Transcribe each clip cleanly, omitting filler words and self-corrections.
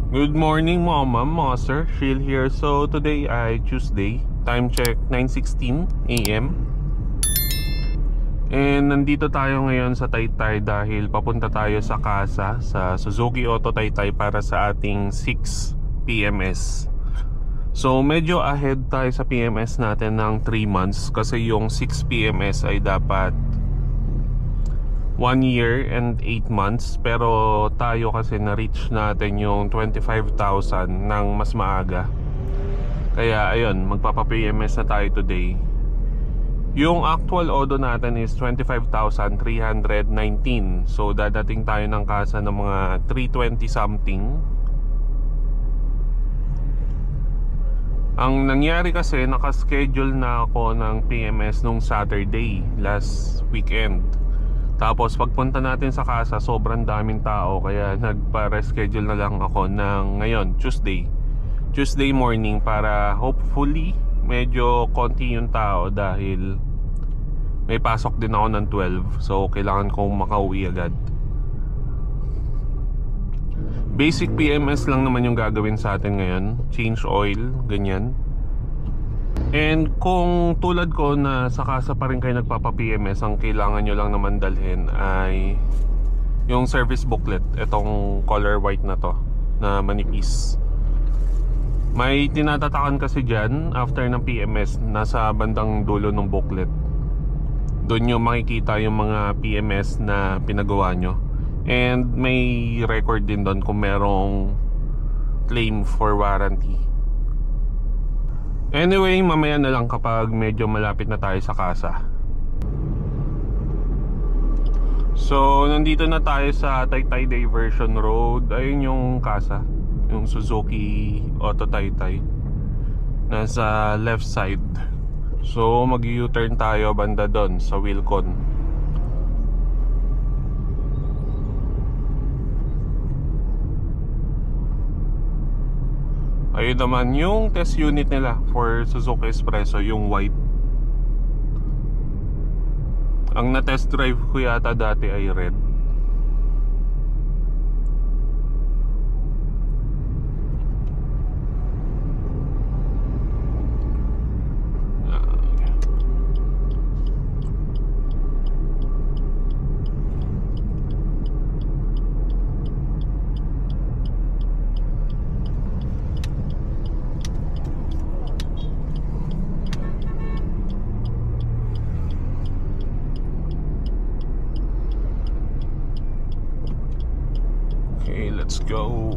Good morning mga ma'am, mga sir. Shield here. So today ay Tuesday. Time check 9:16 AM. And nandito tayo ngayon sa Taytay dahil papunta tayo sa casa sa Suzuki Auto Taytay para sa ating 6 PMS. So medyo ahead tayo sa PMS natin ng 3 months kasi yung 6 PMS ay dapat 1 year and 8 months, pero tayo kasi na-reach natin yung 25,000 ng mas maaga. Kaya ayun, magpapa-PMS na tayo today. Yung actual odo natin is 25,319. So dadating tayo ng casa ng mga 320 something. Ang nangyari kasi, nakaschedule na ako ng PMS nung Saturday, last weekend. Tapos pagpunta natin sa casa, sobrang daming tao, kaya nagpa-reschedule na lang ako ng ngayon, Tuesday morning, para hopefully medyo konti yung tao dahil may pasok din ako ng 12. So kailangan kong makauwi agad. Basic PMS lang naman yung gagawin sa atin ngayon. Change oil, ganyan. And kung tulad ko na sa casa pa rin kayo nagpapa-PMS, ang kailangan nyo lang naman dalhin ay yung service booklet. Itong color white na to, na manipis. May tinatatakan kasi dyan after ng PMS, nasa bandang dulo ng booklet. Doon nyo makikita yung mga PMS na pinagawa nyo. And may record din doon kung merong claim for warranty. Anyway, mamaya na lang kapag medyo malapit na tayo sa casa. So, nandito na tayo sa Taytay Diversion Road. Ayun yung casa, yung Suzuki Auto Taytay. Nasa left side. So, mag-U-turn tayo banda doon sa Wilcon. Ayun naman yung test unit nila for Suzuki Espresso, yung white. Ang na-test drive ko yata dati ay red. Okay, let's go.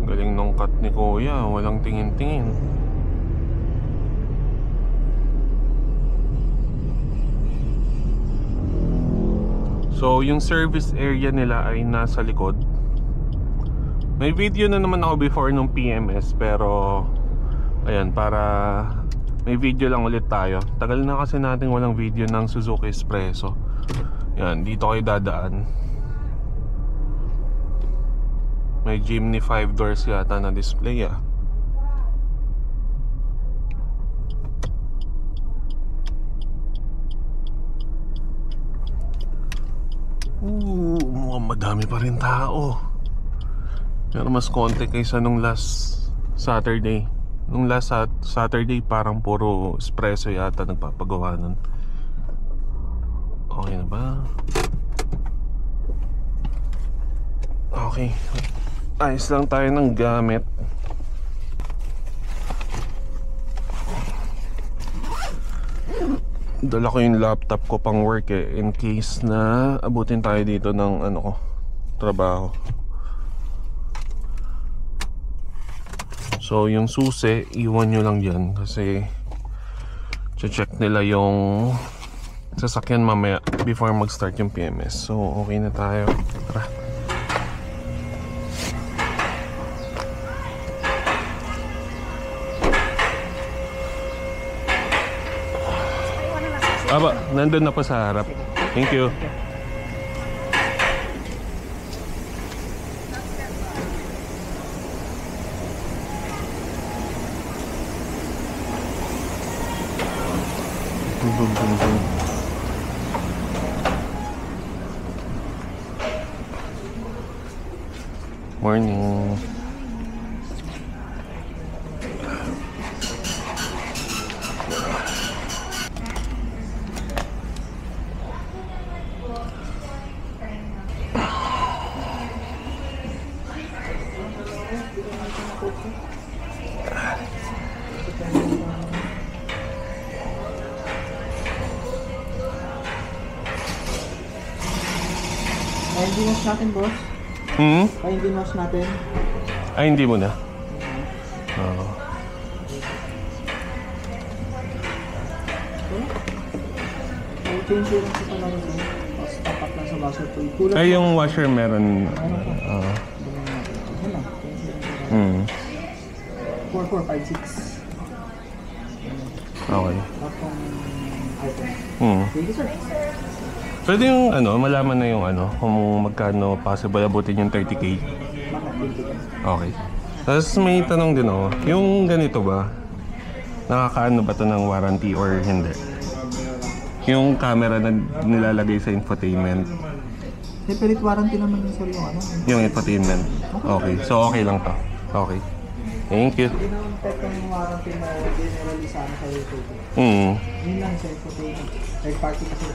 Galing nung cut ni Kuya, walang tingin-tingin. So, yung service area nila ay nasa likod. May video na naman ako before nung PMS, pero ayan, para may video lang ulit tayo. Tagal na kasi natin walang video ng Suzuki Espresso. Yan, dito kayo dadaan. May Jimny 5 doors yata na display ah. Mukhang madami pa rin tao. Pero mas konti kaysa nung last Saturday. Nung last Saturday parang puro espresso yata nagpapagawa nun. Okay na ba? Okay. Ayos lang tayo ng gamit. Dala ko yung laptop ko pang work eh, in case na abutin tayo dito ng ano ko, trabaho. So yung susi, iwan nyo lang dyan kasi check nila yung sasakyan mamaya before mag-start yung PMS. So okay na tayo. Tara. Aba, nandun na pa sa harap. Thank you. Morning. Ay, hindi wash natin, boss. Ay, hindi wash natin. Ay, hindi mo na? Oo. Ay, change yung lang sa lang ito. Tapos tapak lang sa washer to. Kulang. Ay, yung washer meron. Oo. Yan lang. 4, 4, 5, 6. Okay. Tapong item. Thank you, sir. Pwede yung malaman na yung kung magkano possible abutin yung 30K. Okay. Tapos may tanong din ako, yung ganito ba, nakakaano ba to ng warranty or hindi? Yung camera na nilalagay sa infotainment. Separate warranty naman yung sir yung Yung infotainment. Okay. So okay lang to. Okay. Thank you. Hindi naman type ng warranty na generally sa YouTube. Yun lang sa infotainment. Third party kasi.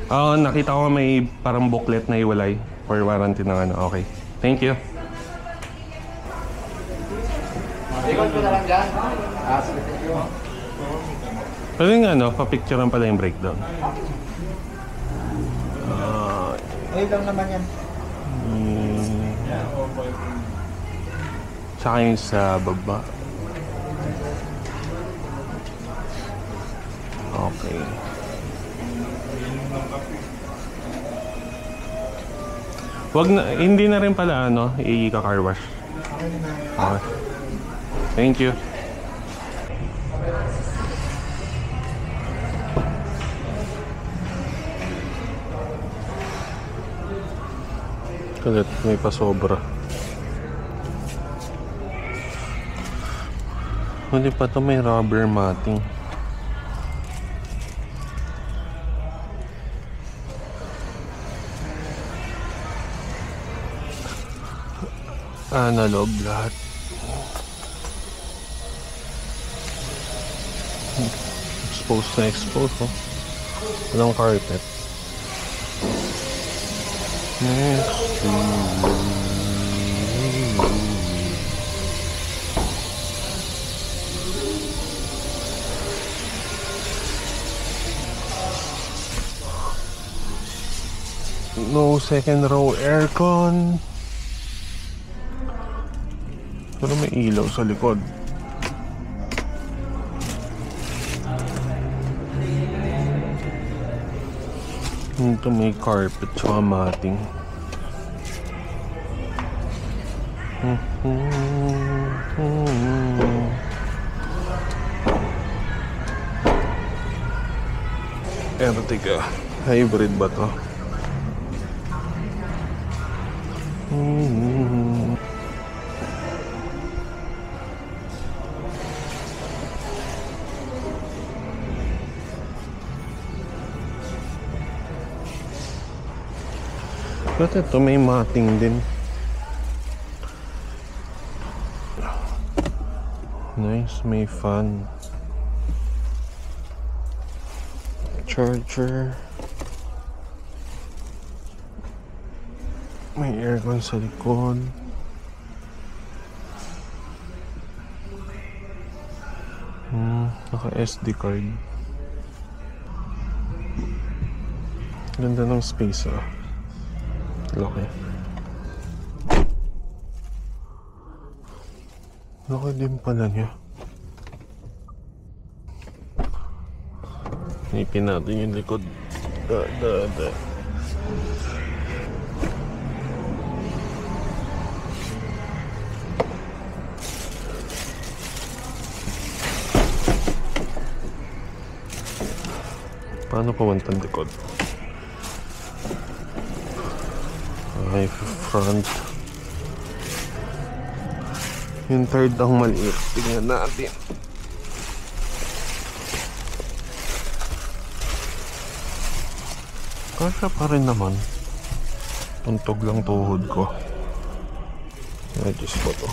Nakita ko may parang booklet na iwalay for warranty ng Okay. Thank you. Ikot ko na lang dyan. Sige, thank you. Pwede nga pa-picturean pala yung breakdown. Ngayon lang naman yan. Tsaka yung sa baba. Okay. Hindi na rin pala i-car wash. Okay. Thank you. Kalit, may pasobra. Hindi pa to, may rubber matting. Loob lahat. Exposed na exposed, oh. Walang carpet. No second row aircon. Pero may ilaw sa likod. Ito may carpet sa matting. Pero teka, hybrid ba to? Ba't ito may matting din? Nice, may fan. Charger. May aircon sa likod. Naka SD card. Ganda ng space, ah. Laki. Laki din pala niya. Ipin natin yung likod. Da. Paano pawantang likod? Ay, front. Yung third ang maliit. Tingnan natin. Kasya pa rin naman. Tuntog lang tuhod ko. adjust ko to.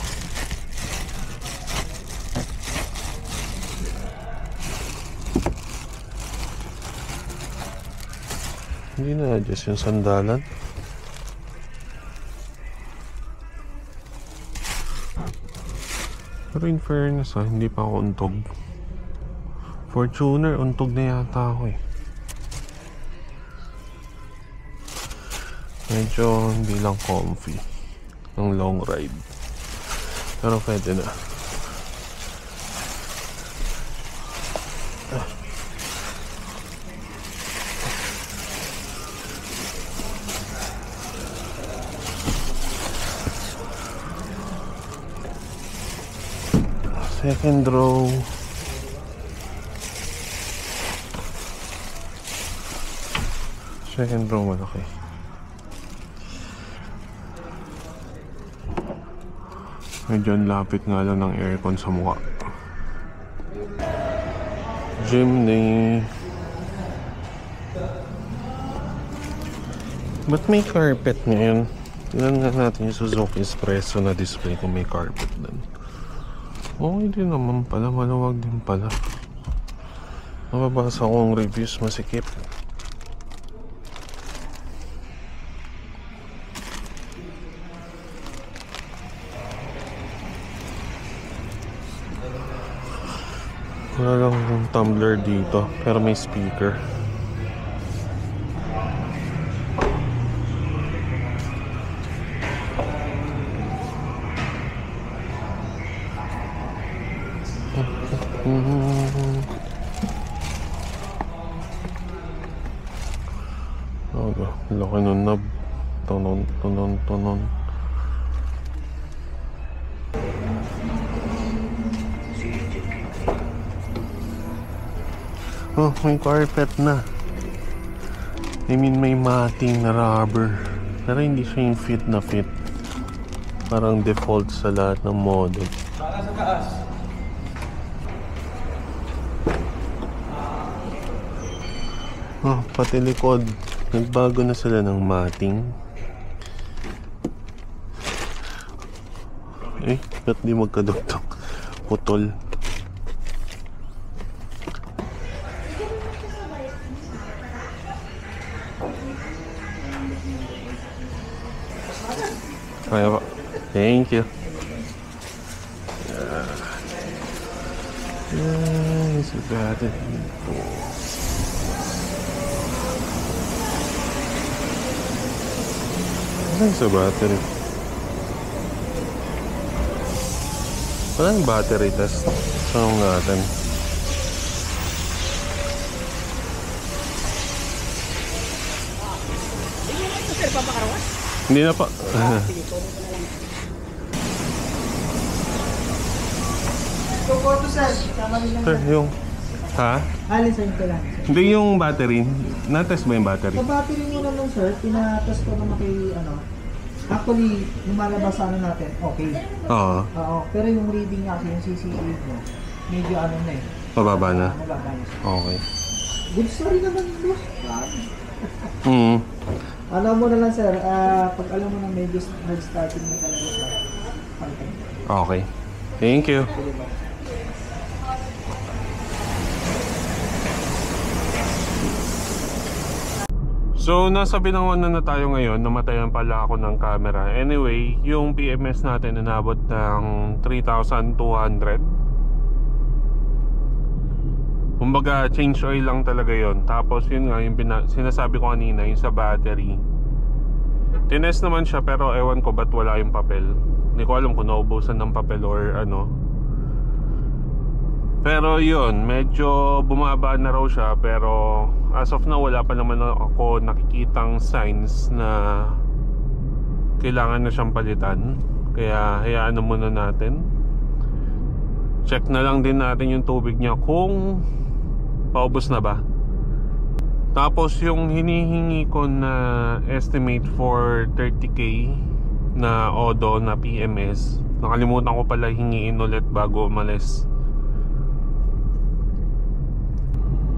Hindi na adjust yung sandalan. Pero in fairness hindi pa ako untog. Fortuner, untog na yata ako eh. Medyo hindi lang comfy ng long ride. Pero pwede na. Second row. Second row malaki. Medyo lapit nga lang ng aircon sa mukha. Jimny. Ba't may carpet ngayon? Tingnan nga natin yung Suzuki Espresso na display kung may carpet din. Okay din naman pala, maluwag din pala. Mababasa kong reviews masikip. Wala lang yung tumbler dito, pero may speaker. Laki ng knob. Tunon, tunon, tunon. Oh, may carpet na. I mean, may matting na rubber. Pero hindi siya yung fit na fit. Parang default sa lahat ng model. Baka sa taas. Oh, pati likod. Nagbago na sila ng matting. Eh, ba't di magkadugtong? Putol. Kaya pa. Thank you. It's a battery. Ano sa battery? Wala yung battery test. Saan natin? Hindi na pa. Photo sir, tama din lang. Sir, yung... Ha? Alisan ko lang. Hindi yung battery. Na-test ba yung battery? Sa battery mo naman sir, pinatest ko naman kay actually, lumalabas natin, okay. Oo. Oo, pero yung reading kasi yung CCA mo, medyo na eh. Mababa na? Mababa na. Okay. Good story naman boss. Alam mo na lang sir, pag alam mo na medyo nag-starting na talaga siya. Okay. Thank you. So, nasa binangonan na tayo ngayon. Namatayan pala ako ng camera. Anyway, yung PMS natin inabot ng 3,200. Kumbaga, change oil lang talaga yon. Tapos yun nga, yung sinasabi ko kanina, yung sa battery. Tinest naman siya pero ewan ko ba't wala yung papel. Hindi ko alam kung naubusan ng papel or ano. Pero yun, medyo bumaba na raw siya. Pero as of now, wala pa naman ako nakikitang signs na kailangan na siyang palitan. Kaya hayaan na muna natin. Check na lang din natin yung tubig niya kung paubos na ba. Tapos yung hinihingi ko na estimate for 30k na ODO na PMS, nakalimutan ko pala hingiin ulit bago umalis.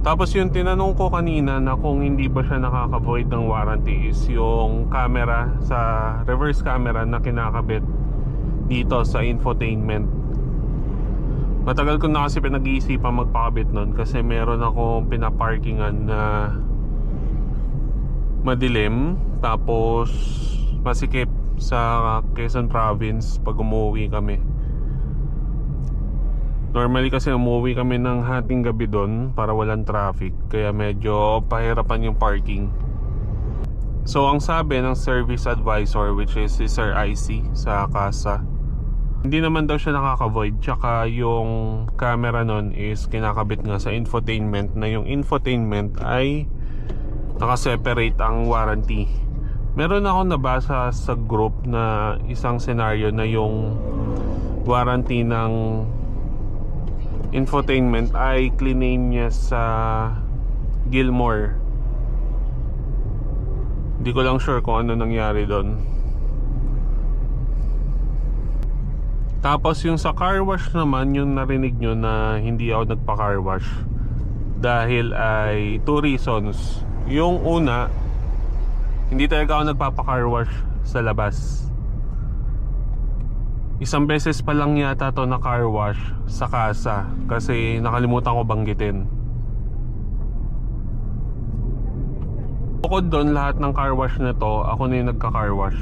Tapos yung tinanong ko kanina na kung hindi ba siya nakaka-void ng warranty is yung camera, sa reverse camera na kinakabit dito sa infotainment. Matagal ko na kasi pinag-iisipan magpakabit nun kasi meron akong pinaparkingan na madilim, tapos masikip sa Quezon Province pag umuwi kami. Normally kasi umuwi kami ng hating gabi doon para walang traffic, kaya medyo pahirapan yung parking. So ang sabi ng service advisor, which is si Sir IC sa Casa, hindi naman daw siya nakaka-void, tsaka yung camera nun is kinakabit nga sa infotainment, na yung infotainment ay naka-separate ang warranty. Meron ako nabasa sa group na isang scenario na yung warranty ng infotainment ay claim niya sa Gilmore. Hindi ko lang sure kung ano nangyari doon. Tapos yung sa car wash naman, yung narinig nyo na hindi ako nagpa-car wash dahil ay 2 reasons. Yung una, hindi talaga ako nagpapa-car wash sa labas. Isang beses pa lang yata to na car wash sa Casa kasi nakalimutan ko banggitin. Bukod doon, lahat ng car wash na to, ako na yung nagka-car wash.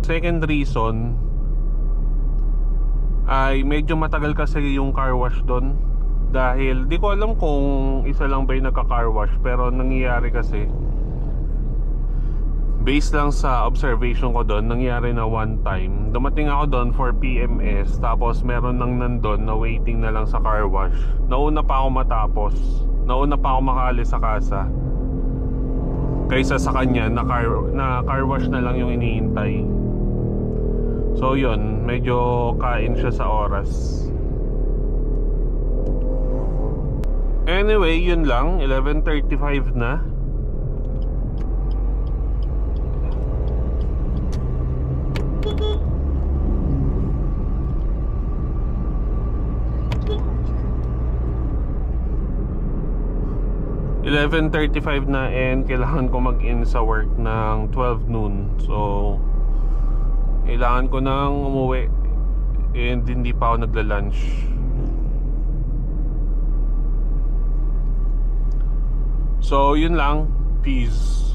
Second reason ay medyo matagal kasi yung car wash doon. Dahil di ko alam kung isa lang ba yung nagka-car wash, pero nangyayari kasi, based lang sa observation ko doon, nangyari na one time dumating ako doon for PMS, tapos meron nang nandun na waiting na lang sa car wash. Nauna pa ako matapos, nauna pa ako makaalis sa Casa kaysa sa kanya na car wash na lang yung iniintay. So yun, medyo kain siya sa oras. Anyway, yun lang, 11:35 na. $11:35 na and kailangan ko mag-in sa work ng 12 noon. So kailangan ko nang umuwi and hindi pa ako nagla-lunch. So yun lang, peace.